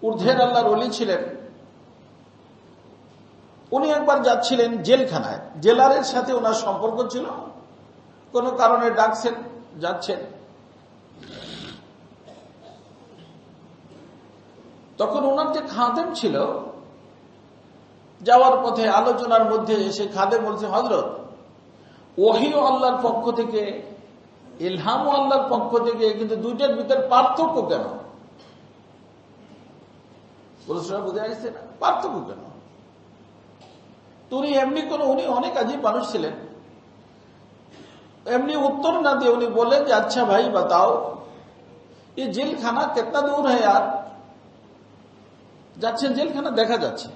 ঊর্ধ্বের আল্লাহর ওলি ছিলেন। উনি একবার যাচ্ছিলেন জেলখানায়, জেলারের সাথে ওনার সম্পর্ক ছিল, কোনো কারণে ডাকছেন, যাচ্ছেন। তখন ওনার যে খাদেম ছিল, যাওয়ার পথে আলোচনার মধ্যে সে খাদেম বলছে, হযরত, ওহীও আল্লাহর পক্ষ থেকে, ইলহামও আল্লাহর পক্ষ থেকে, কিন্তু দুইটার ভিতর পার্থক্য কেন? বলছিলাম, বুঝে আসছে না পার্থক্য কেন? উনি এমনি কোন, উনি অনেক আজীব মানুষ ছিলেন, এমনি উত্তর না দিয়ে উনি বলেন যে আচ্ছা ভাই बताओ, ये जेलखाना कितना दूर है यार? যাচ্ছেন জেলখানা, দেখা যাচ্ছে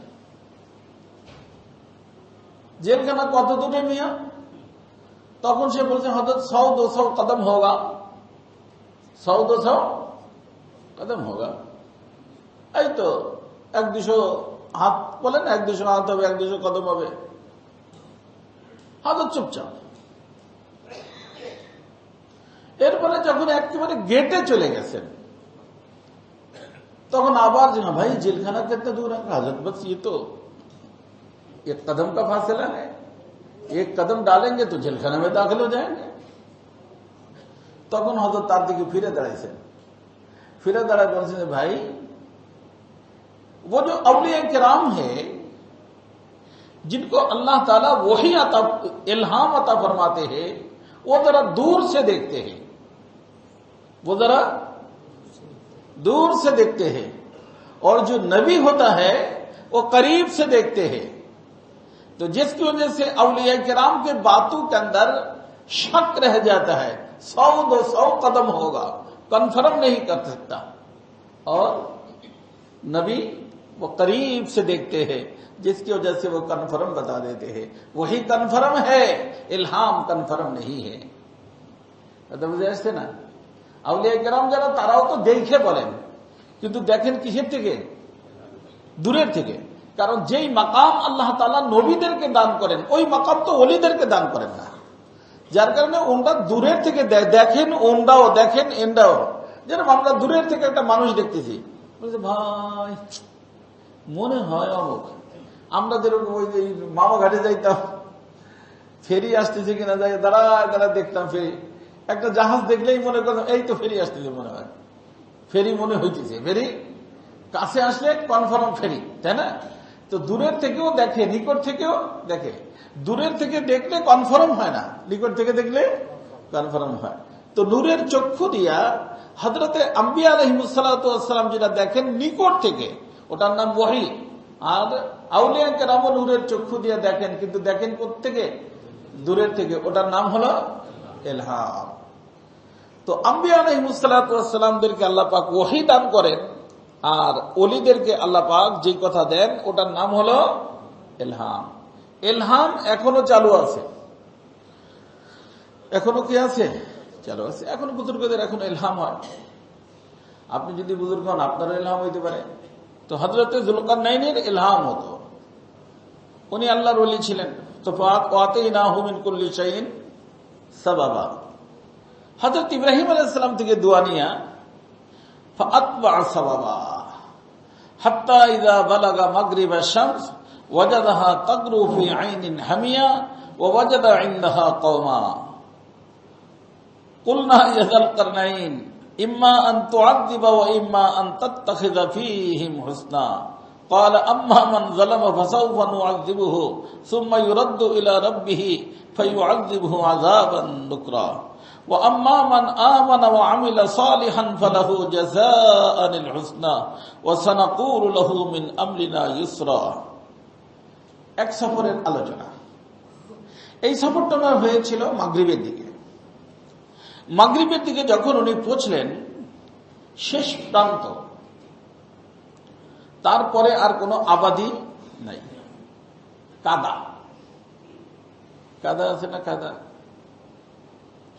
জেলখানা কত দূরে মিয়া? তখন সে বলছে, হযরত 100-200 কদম হোগা, 100-200 কদম হোগা। এই তো 1-200 হাত, বলেন 1-200 হাত হবে, 1-200 কদম হবে। হযরত চুপচাপ। এরপরে যখন একেবারে গেটে চলে গেছেন, তখন আবার যে ভাই जेलखाना कितना दूर है? हजरत बस ये तो 1 कदम का फासला है, 1 कदम डालेंगे तो जेलखाना में दाखिल हो जाएंगे। তখন হযরত তার দিকে ফিরে দাঁড়াইছেন, ফিরে দাঁড়ায় বলছেন, ভাই वो जो औलिया किराम है जिनको अल्लाह ताला वही अता, इल्हाम अता फरमाते हैं, वो जरा दूर से देखते हैं, वो जरा दूर से देखते हैं, और जो नबी होता है वो करीब से देखते हैं। तो जिसकी वजह से औलिया किराम के बातों के अंदर शक रह जाता है, 100-200 कदम होगा, कन्फर्म नहीं कर सकता, और नबी वो करीब से देखते हैं, जिसकी वजह से वो कन्फर्म बता देते हैं। वही कन्फर्म है, इल्हाम कन्फर्म नहीं है। বুঝে আসছে না? আউলিয়া কেরাম যারা, তারাও তো দেখে বলেন, কিন্তু দেখেন কিসের থেকে? দূরের থেকে। কারণ যেই মাকাম আল্লাহ তাআলা নবীদেরকে দান করেন, ওই মাকাম তো ওলিদেরকে দান করেন না। যার কারণে ওনটা দূরের থেকে দেখেন, ওনটাও দেখেন, এন্ডাও। যেরকম আমরা দূরের থেকে একটা মানুষ দেখতেছি, বলছে ভাই মনে হয় অমুক। আমরা যেরকম ওই যে মামা ঘাটে যাইতাম, ফেরি আসতেছে কিনা যাই দাঁড়া দেখতাম ফেরি, একটা জাহাজ দেখলেই মনে করতাম এই তো ফেরি আসতেছে, মনে হয় ফেরি মনে হইতেছে। ফেরি কাছে আসলে কনফার্ম ফেরি, তাই না? তো দূরের থেকেও দেখে, নিকট থেকেও দেখে। দূরের থেকে দেখলে কনফার্ম হয় না, নিকট থেকে দেখলে কনফার্ম হয়। তো নূরের চক্ষু দিয়া হযরতে আম্বিয়া আলাইহিসসালাম যেটা দেখেন নিকট থেকে, ওটার নাম ওহী। আর আউলিয়া কেরাম নূরের চক্ষু দিয়া দেখেন, কিন্তু দেখেন কোত্থেকে? দূরের থেকে, ওটার নাম হলো ইলহাম। তো আম্বিয়া আলাইহিসসালামদেরকে আল্লাহ পাক ওহী দান করেন, আর ওলিদেরকে আল্লাহ পাক যে কথা দেন ওটার নাম হলো ইলহাম। ইলহাম এখনো চালু আছে, এখনো কি আছে? চালু আছে। এখনো বুজুর্গদের এখনো ইলহাম হয়। আপনি যদি বুজুর্গ হন, আপনারও ইলহাম হইতে পারে। তো হযরতে যুলকারনাইনের ইলহাম হতো, উনি আল্লাহর ওলি ছিলেন। তো ফাআতাইনাহু মিন কুল্লি শাইইন সাবাবা। হযরত ইব্রাহিম আলাইহিস সালাম থেকে দোয়া নিয়া ফাআতবা সাবাবা হাত্তা ইযা বালাগা মাগরিবা শামস ওয়াজাদাহা তাগরু ফি আইনিন হামিয়া ওয়া ওয়াজাদা ইনদাহা কওমা কুলনা ইয়া যুলকারনাইন ইম্মা আন তুআযযিবা ওয়া ইম্মা আন তাত্তাখিযা ফীহিম হুসনা قال اما من ظلم فسوف نعذبه ثم يرد الى ربه فيعذبه عذابا نكرا واما من امن وعمل صالحا فله جزاء الحسنى وسنقول له من امرنا يسرا। এক সফরের আলোচনা। এই সফরটা হয়েছিল মাগরিবের দিকে। মাগরিবের দিকে যখন উনি পৌঁছলেন শেষ প্রান্ত, তারপরে আর কোনো আবাদি নাই, কাদা কাদা আছে না, কাদা।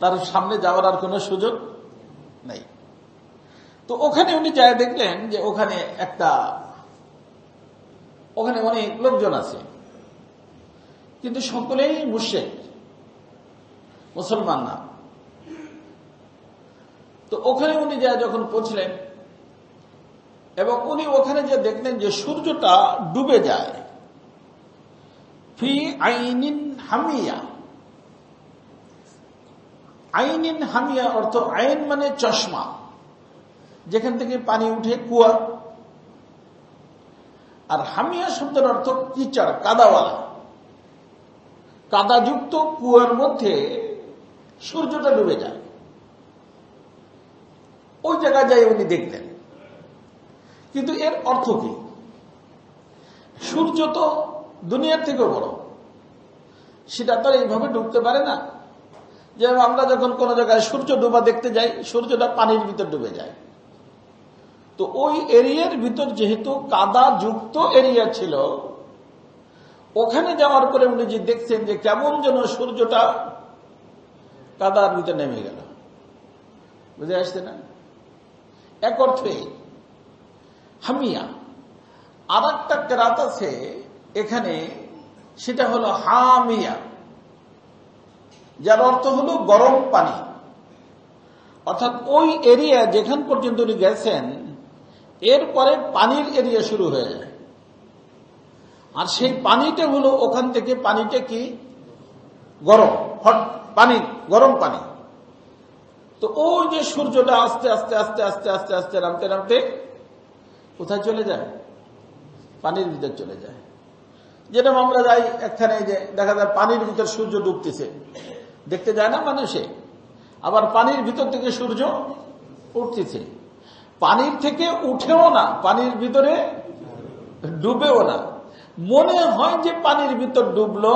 তার সামনে যাওয়ার আর কোনো সুযোগ নাই। তো ওখানে উনি যায় দেখলেন যে ওখানে অনেক লোকজন আছে, কিন্তু সকলেই মুশরিক, মুসলমান না। তো ওখানে উনি যায় যখন পৌঁছলেন, এবং উনি ওখানে যে দেখলেন যে সূর্যটা ডুবে যায় ফি আইনিন হামিয়া। আইনিন হামিয়া অর্থ, আইন মানে চশমা, যেখান থেকে পানি উঠে, কুয়া। আর হামিয়া শব্দের অর্থ কিচড়, কাদাওয়ালা, কাদাযুক্ত কুয়ার মধ্যে সূর্যটা ডুবে যায়। ওই জায়গায় যাই উনি দেখলেন। কিন্তু এর অর্থ কি? সূর্য তো দুনিয়ার থেকেও বড়, সেটা তো এইভাবে ডুবতে পারে না। যেমন আমরা যখন কোন জায়গায় সূর্য ডুবা দেখতে যাই, সূর্যটা পানির ভিতর ডুবে যায়। তো ওই এরিয়ার ভিতর যেহেতু কাদা যুক্ত এরিয়া ছিল, ওখানে যাওয়ার পরে উনি যে দেখছেন যে কেমন যেন সূর্যটা কাদার ভিতরে নেমে গেল। বুঝে আসছে না? এক অর্থে হামিয়া। আর একটা কেরাত আছে এখানে, সেটা হলো হামিয়া, যার অর্থ হলো গরম পানি। অর্থাৎ ওই এরিয়া যেখান পর্যন্ত উনি গেছেন, এরপরে পানির এরিয়া শুরু হয়ে যায়। আর সেই পানিটা হলো, ওখান থেকে পানিটা কি গরম, হট পানি, গরম পানি। তো ওই যে সূর্যটা আস্তে আস্তে আস্তে আস্তে আস্তে আস্তে নামতে নামতে কোথায় চলে যায়? পানির ভিতর চলে যায়। যেরকম আমরা যাই এখানে, যে দেখা যায় পানির ভিতর সূর্য ডুবতেছে, দেখতে যায় না মানুষে। আবার পানির ভিতর থেকে সূর্য উঠতেছে, পানির থেকে উঠেও না, পানির ভিতরে ডুবেও না। মনে হয় যে পানির ভিতর ডুবলো,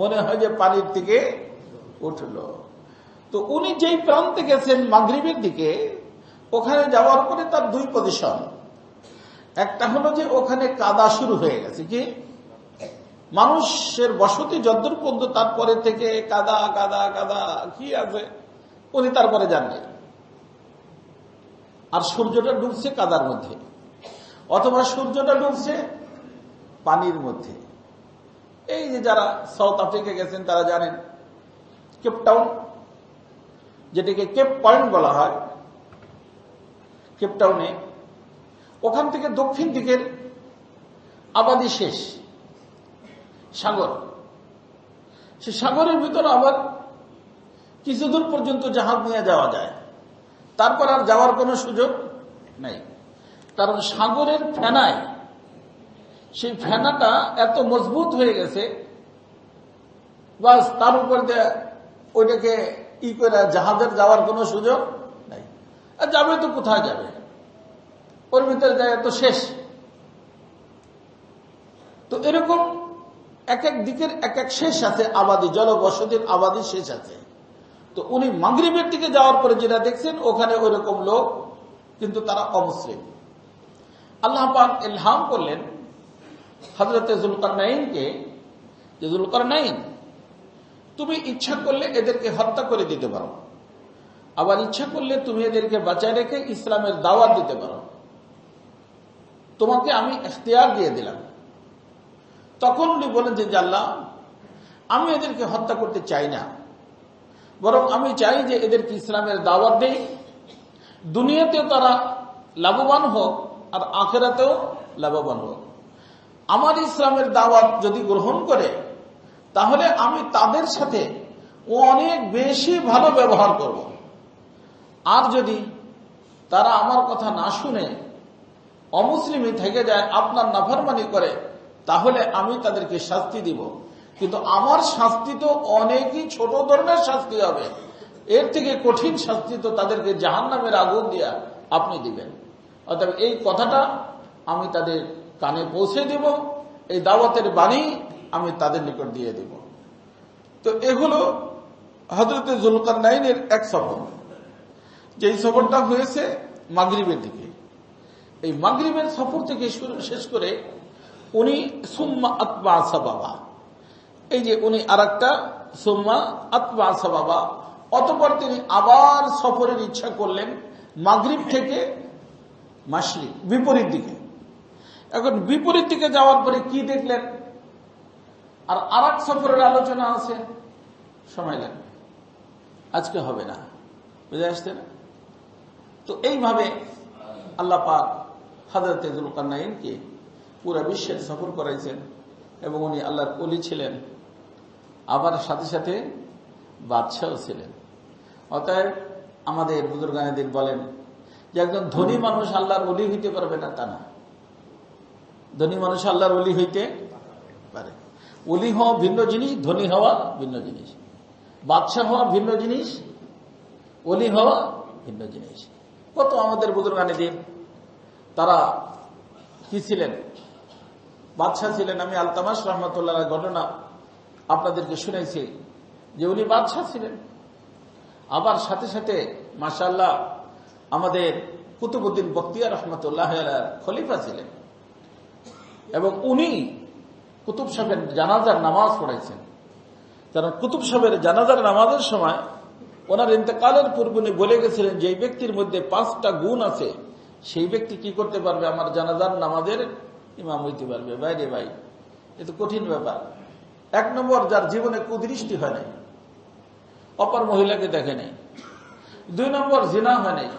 মনে হয় যে পানির থেকে উঠলো। তো উনি যেই প্রান্তে গেছেন মাগরিবের দিকে, ওখানে যাওয়ার পরে তার দুই পজিশন। একটা হলো যে ওখানে কাদা শুরু হয়ে গেছে, কি মানুষের বসতি যদ্দূর পর্যন্ত, তারপরে থেকে কাদা কাদা কাদা কি আছে উনি তারপরে জানলেন। আর সূর্যটা ডুবছে কাদার মধ্যে, অথবা সূর্যটা ডুবছে পানির মধ্যে। এই যে যারা সাউথ আফ্রিকা গেছেন তারা জানেন, কেপটাউন, যেটাকে কেপ পয়েন্ট বলা হয়, কেপটাউনে ওখান থেকে দক্ষিণ দিকের আবাদি শেষ, সাগর। সে সাগরের ভিতর আবার কিছু দূর পর্যন্ত জাহাজ নিয়ে যাওয়া যায়, তারপর আর যাওয়ার কোনো সুযোগ নেই। কারণ সাগরের ফেনায়, সেই ফেনাটা এত মজবুত হয়ে গেছে, বাস তার উপর দিয়ে ওইটাকে ই করে জাহাজের যাওয়ার কোনো সুযোগ নাই। আর যাবে তো কোথায় যাবে, ওর ভিতরে যায় তো শেষ। তো এরকম এক এক দিকের এক এক শেষ আছে, আবাদি জনবসতির আবাদি শেষ আছে। তো উনি মাগরিবের দিকে যাওয়ার পরে যেটা দেখছেন ওখানে ওইরকম লোক, কিন্তু তারা অমুসলিম। আল্লাহ পাক ইলহাম করলেন হযরতে যুলকারনাইনকে, যে যুলকারনাইন, তুমি ইচ্ছা করলে এদেরকে হত্যা করে দিতে পারো, আবার ইচ্ছা করলে তুমি এদেরকে বাঁচায় রেখে ইসলামের দাওয়াত দিতে পারো, তোমাকে আমি ইখতিয়ার দিয়ে দিলাম। তখন উনি বলেন যে আল্লাহ, আমি এদেরকে হত্যা করতে চাই না, বরং আমি চাই যে এদেরকে ইসলামের দাওয়াত দেই, দুনিয়াতেও তারা লাভবান হোক আর আখিরাতেও লাভবান হোক। আমার ইসলামের দাওয়াত যদি গ্রহণ করে তাহলে আমি তাদের সাথে অনেক বেশি ভালো ব্যবহার করব, আর যদি তারা আমার কথা না শুনে অমুসলিমই থেকে যায়, আপনার নাফরমানি করে, তাহলে আমি তাদেরকে শাস্তি দিব। কিন্তু আমার শাস্তি তো অনেকই ছোট ধরনের শাস্তি হবে, এর থেকে কঠিন শাস্তি তো তাদেরকে জাহান্নামের আগুন দিয়া আপনি দিবেন। অর্থাৎ এই কথাটা আমি তাদের কানে পৌঁছে দিব, এই দাওয়াতের বাণী আমি তাদের নিকট দিয়ে দিব। তো এগুলো হযরতে যুলকারনাইনের এক সফর, যে সফরটা হয়েছে মাগরিবের দিকে। এই মাগরিবের সফর থেকে শেষ করে উনি সুম্মা আতবা সাবাবা, এই যে উনি আরেকটা সুম্মা আতবা সাবাবা, অতঃপর তিনি আবার সফরের ইচ্ছা করলেন মাগরিব থেকে মাশরিক, বিপরীত দিকে। এখন বিপরীত দিকে যাওয়ার পরে কি দেখলেন, আর আরেক সফরের আলোচনা আছে, সময় লাগবে, আজকে হবে না, বুঝে আসছে না? তো এইভাবে আল্লাহ পাক হযরতে যুলকারনাইনকে পুরা বিশ্বের সফর করাইছেন, এবং উনি আল্লাহর ওলি ছিলেন, আবার সাথে সাথে বাদশাও ছিলেন। অতএব আমাদের বুজুর্গানেদিন বলেন যে একজন ধনী মানুষ আল্লাহর ওলি হইতে পারবে না তা না, ধনী মানুষ আল্লাহর ওলি হইতে পারে। ওলি হওয়া ভিন্ন জিনিস, ধনী হওয়া ভিন্ন জিনিস, বাদশা হওয়া ভিন্ন জিনিস, ওলি হওয়া ভিন্ন জিনিস। কত আমাদের বুজুর্গানেদিন তারা কি ছিলেন, বাদশাহ ছিলেন। আমি আলতামাস রহমতুল্লাহ ঘটনা আপনাদেরকে শুনেছি যে উনি বাদশাহ ছিলেন, আবার সাথে সাথে মাশাআল্লাহ আমাদের কুতুবউদ্দিন বখতিয়ার রহমতুল্লাহ খলিফা ছিলেন, এবং উনি কুতুব সাহেবের জানাজার নামাজ পড়াইছেন। কারণ কুতুব সাহেবের জানাজার নামাজের সময় ওনার ইন্তেকালের পূর্বে উনি বলে গেছিলেন যে এই ব্যক্তির মধ্যে 5টা গুণ আছে, সেই ব্যক্তি কি করতে পারবে, আমার জানাজার নামাজের ইমাম হইতে পারবে। বাইরে ভাই, এ তো কঠিন ব্যাপার। 1 নম্বর, যার জীবনে কুদৃষ্টি হয় নাই, অপর মহিলাকে দেখে নাই। 2 নম্বর, জিনা হয় নাই।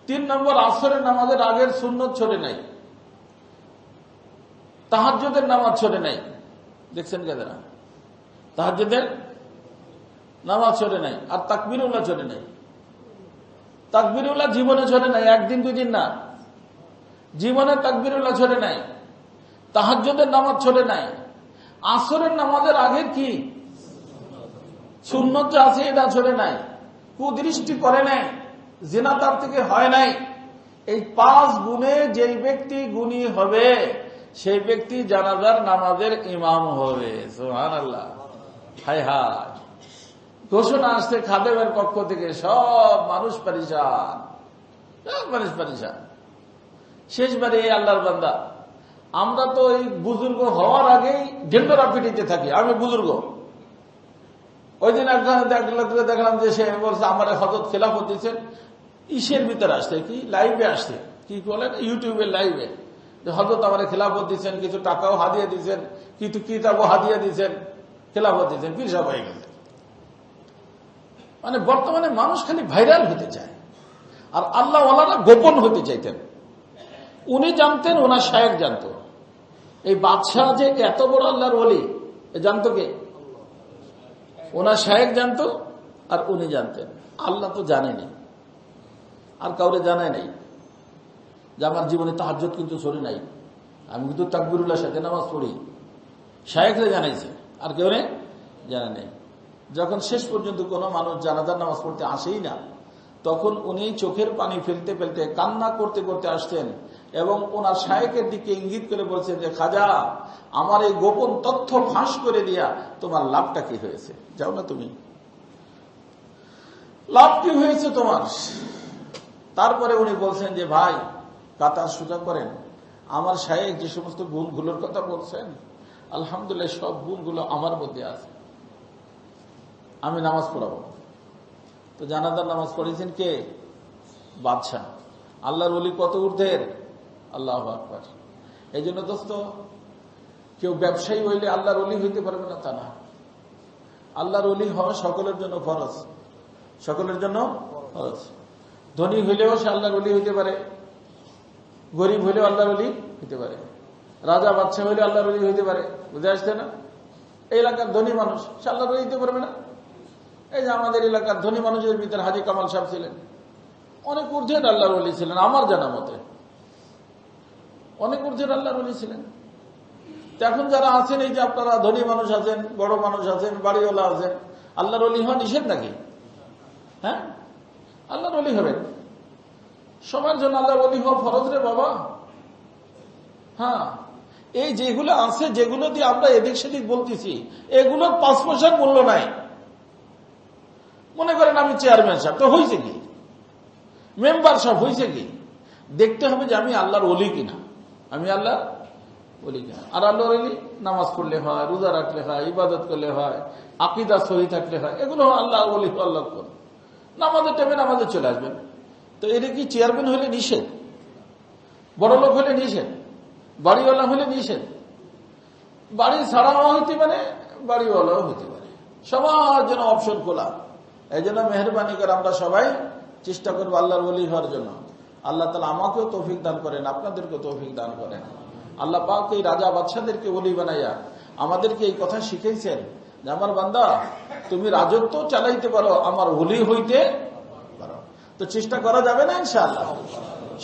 3 নম্বর, আসরের নামাজের আগের সুন্নত ছোটে নাই, তাহাজ্জুদের নামাজ ছোটে নাই। দেখছেন কেদারা, তাহাজ্জুদের নামাজ ছোটে নাই, আর তাকবীরুল্লাহ ছোটে নাই। তাকবীরুল্লাহ জীবনে ছোটে নাই, 1 দিন 2 দিন না, জীবনে তাকবীরুল্লাহ ছোটে নাই। তাহাজ্জুদের নামাজ ছোটে নাই। আসরের নামাজের আগে কি সুন্নত আছে এটা ছোটে নাই। কুদৃষ্টি করে নাই, জিনা তার থেকে হয় নাই। এই 5 গুণে যেই ব্যক্তি গুণী হবে সেই ব্যক্তি জানাজার নামাজের ইমাম হবে। সুবহানাল্লাহ। হায় হায়, ঘোষণা আসছে খাদেমের পক্ষ থেকে, সব মানুষ পরিশান, সব মানুষ পরিশান। শেষবারে এই আল্লাহর বান্দা, আমরা তো এই বুজুর্গ হওয়ার আগেই ঢেন্ডরা পিটিতে থাকি, আমি বুজুর্গ। ওই দিন দেখলাম যে সে বলছে আমার হযরত খেলাফত দিচ্ছেন, ইসের ভিতরে আসছে, কি লাইভে আসছে, কি বলেন ইউটিউবের লাইভে, যে হযরত আমার খেলাফত দিচ্ছেন, কিছু টাকাও হাদিয়ে দিচ্ছেন, কিছু কিতাবও হাদিয়ে দিচ্ছেন, খেলাফত দিচ্ছেন, পীর সাহেব হয়ে গেছে। মানে বর্তমানে মানুষ খালি ভাইরাল হতে চায়, আর আল্লাহ ওয়ালারা গোপন হতে চাইতেন। উনি জানতেন, ওনার শায়েখ জানতো। এই বাদশাহ যে এত বড় আল্লাহর ওলি জানতো কে? ওনার শায়েখ জানতো, আর উনি জানতেন। আল্লাহ তো জানেনি, আর কাউরে জানায় নাই যে আমার জীবনে তাহাজ্জুদ কিন্তু সরি নাই, আমি কিন্তু তাকবীরুল্লাহর সাথে নামাজ পড়ি। শায়েখরে জানাইছে, আর কেউ জানে নেই। যখন শেষ পর্যন্ত কোনো মানুষ জানাজার নামাজ পড়তে আসেই না, তখন উনি চোখের পানি ফেলতে ফেলতে কান্না করতে করতে আসতেন এবং ওনার শায়েখের দিকে ইঙ্গিত করে বলছেন যে খাজা, আমার এই গোপন তথ্য ফাঁস করে দিয়া তোমার লাভটা কি হয়েছে? যাও না তুমি, লাভ কি হয়েছে তোমার? তারপরে উনি বলছেন যে ভাই, কাতার সোজা করেন। আমার শায়েখ যে সমস্ত গুণগুলোর কথা বলছেন, আলহামদুলিল্লাহ সব গুণগুলো আমার মধ্যে আছে, আমি নামাজ পড়াবো। তো জানাজার নামাজ পড়েছেন কে? বাদশাহ। আল্লাহর ওলি কত ঊর্ধ্বের! আল্লাহু আকবার। এই জন্য দোস্ত, কেউ ব্যবসায়ী হইলে আল্লাহর ওলি হইতে পারবে না তা না। আল্লাহর ওলি হওয়া সকলের জন্য ফরজ, সকলের জন্য ফরজ। ধনী হইলেও সে আল্লাহর ওলি হইতে পারে, গরিব হইলেও আল্লাহর ওলি হইতে পারে, রাজা বাদশাহ হইলে আল্লাহর ওলি হইতে পারে। বুঝে আসছে না? এই এলাকার ধনী মানুষ সে আল্লাহর ওলি হইতে পারবে না? এই যে আমাদের এলাকার ধনী মানুষের ভিতরে হাজী কামাল সাহেব ছিলেন, অনেক ঊর্ধ্বের আল্লাহর ওলি ছিলেন, আমার জানা মতে অনেক ঊর্ধ্বের আল্লাহর ওলি ছিলেন। এখন যারা আছেন, এই যে আপনারা ধনী মানুষ আছেন, বড় মানুষ আছেন, বাড়িওয়ালা আছেন, আল্লাহর ওলি হওয়া নিষেধ নাকি? হ্যাঁ, আল্লাহর ওলি হবেন। সবার জন্য আল্লাহর ওলি হওয়া ফরজ রে বাবা। হ্যাঁ, এই যেগুলো আছে, যেগুলো দিয়ে আমরা এদিক সেদিক বলতেছি, এগুলোর 5 পয়সার মূল্য নাই। মনে করেন আমি চেয়ারম্যান সাহেব, তো হয়েছে কি? মেম্বার সাহেব হয়েছে কি? দেখতে হবে যে আমি আল্লাহর ওলি কিনা, আমি আল্লাহর ওলি কিনা। আর আল্লাহর ওলি নামাজ পড়লে হয়, রোজা রাখলে হয়, ইবাদত করলে হয়, আকীদা সহি থাকলে হয়, এগুলো আল্লাহ ওলি আল্লাহ কোন। নামাজের টাইমে নামাজে চলে আসবেন। তো এটা কি চেয়ারম্যান হলে নিষেধ? বড় লোক হলে নিষেধ? বাড়িওয়ালা হলে নিষেধ? বাড়ি ছাড়াও হইতে পারে, বাড়িওয়ালাও হইতে পারে, সবার জন্য অপশন খোলা। এই জন্য মেহরবানি করে আমরা সবাই চেষ্টা করবো আল্লাহর ওলি হওয়ার জন্য। আল্লাহ তাআলা আমাকেও তৌফিক দান করেন, আপনাদেরকেও তৌফিক দান করেন। আল্লাহ পাক এই রাজা বাদশাদেরকে ওলি বানাইয়া আমাদেরকে এই কথা শিখাইছেন যে আমার বান্দা, তুমি রাজত্ব চালাইতে পারো, আমার ওলি হইতে পারো। তো চেষ্টা করা যাবে না ইনশাআল্লাহ?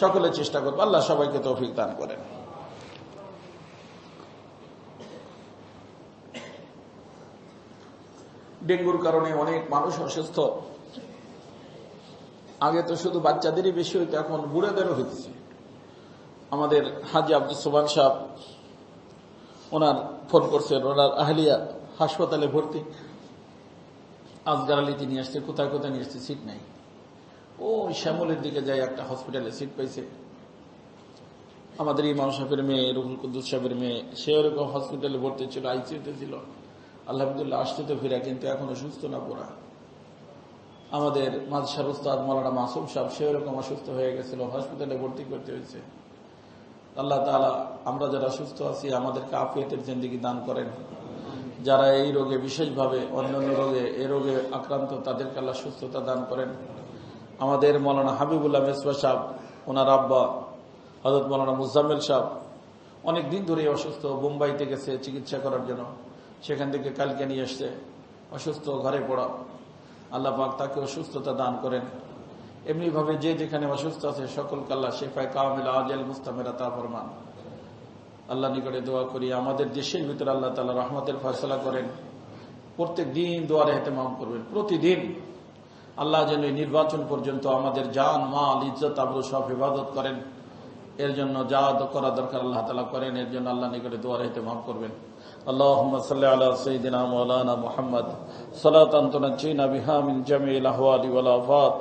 সকলে চেষ্টা করবো। আল্লাহ সবাইকে তৌফিক দান করেন। ডেঙ্গুর কারণে অনেক মানুষ অসুস্থ। আগে তো শুধু বাচ্চাদেরই বেশি হইতো, এখন বুড়াদেরও হইতেছে। আমাদের হাজী আব্দুল সোবহান সাহেব, ওনার ফোন করছেন, ওনার আহলিয়া হাসপাতালে ভর্তি, আজগার আলীতে নিয়ে আসছে, কোথায় কোথায় নিয়ে আসছে, সিট নাই। ও শ্যামলের দিকে যায় একটা হসপিটালে সিট পাইছে। আমাদের ইমাম সাহেবের মেয়ে, রুহুল কুদ্দুস সাহেবের মেয়ে, সে ওরকম হসপিটালে ভর্তি ছিল, আইসিইউতে ছিল। আলহামদুলিল্লাহ আসতে তো ফিরা, কিন্তু এখনো সুস্থ না পুরা। আমাদের মাদ্রাসার উস্তাদ মাওলানা মাসুম সাহেব, সে ওরকম অসুস্থ হয়ে গেছিল, হসপিটালে ভর্তি করতে হয়েছে। আল্লাহ তাআলা আমরা যারা সুস্থ আছি আমাদেরকে আফিয়াতের জিন্দেগি দান করেন। যারা এই রোগে, বিশেষভাবে অন্যান্য রোগে, এই রোগে আক্রান্ত, তাদেরকে আল্লাহ সুস্থতা দান করেন। আমাদের মাওলানা হাবিবুল্লাহ মেসবা সাহেব, ওনার আব্বা হযরত মাওলানা মুজাম্মেল সাহেব অনেক দিন ধরে অসুস্থ, বোম্বাইতে গেছে চিকিৎসা করার জন্য, সেখান থেকে কালকে নিয়ে আসছে, অসুস্থ, ঘরে পড়া। আল্লাহ পাক তাকে সুস্থতা দান করেন। এমনি ভাবে যে যেখানে অসুস্থ আছে সকলকে আল্লাহ শিফায়ে কামিলা আজল মুস্তামিরা তা ফরমান। আল্লাহ নিকটে দোয়া করি আমাদের দেশের ভিতরে আল্লাহ তাআলা রহমতের ফয়সালা করেন। প্রত্যেক দিন দোয়ারে ইহতিমাম করবেন, প্রতিদিন। আল্লাহ যেন নির্বাচন পর্যন্ত আমাদের জান, মাল, ইজ্জত, আবরু সব ইবাদত করেন। এর জন্য যা করা দরকার আল্লাহ তাআলা করেন। এর জন্য আল্লাহ নিকটে দোয়ারে ইহতিমাম করবেন। اللهم صل على سيدنا مولانا محمد صلاة تنجينا بها من جميع الأهوال والآفات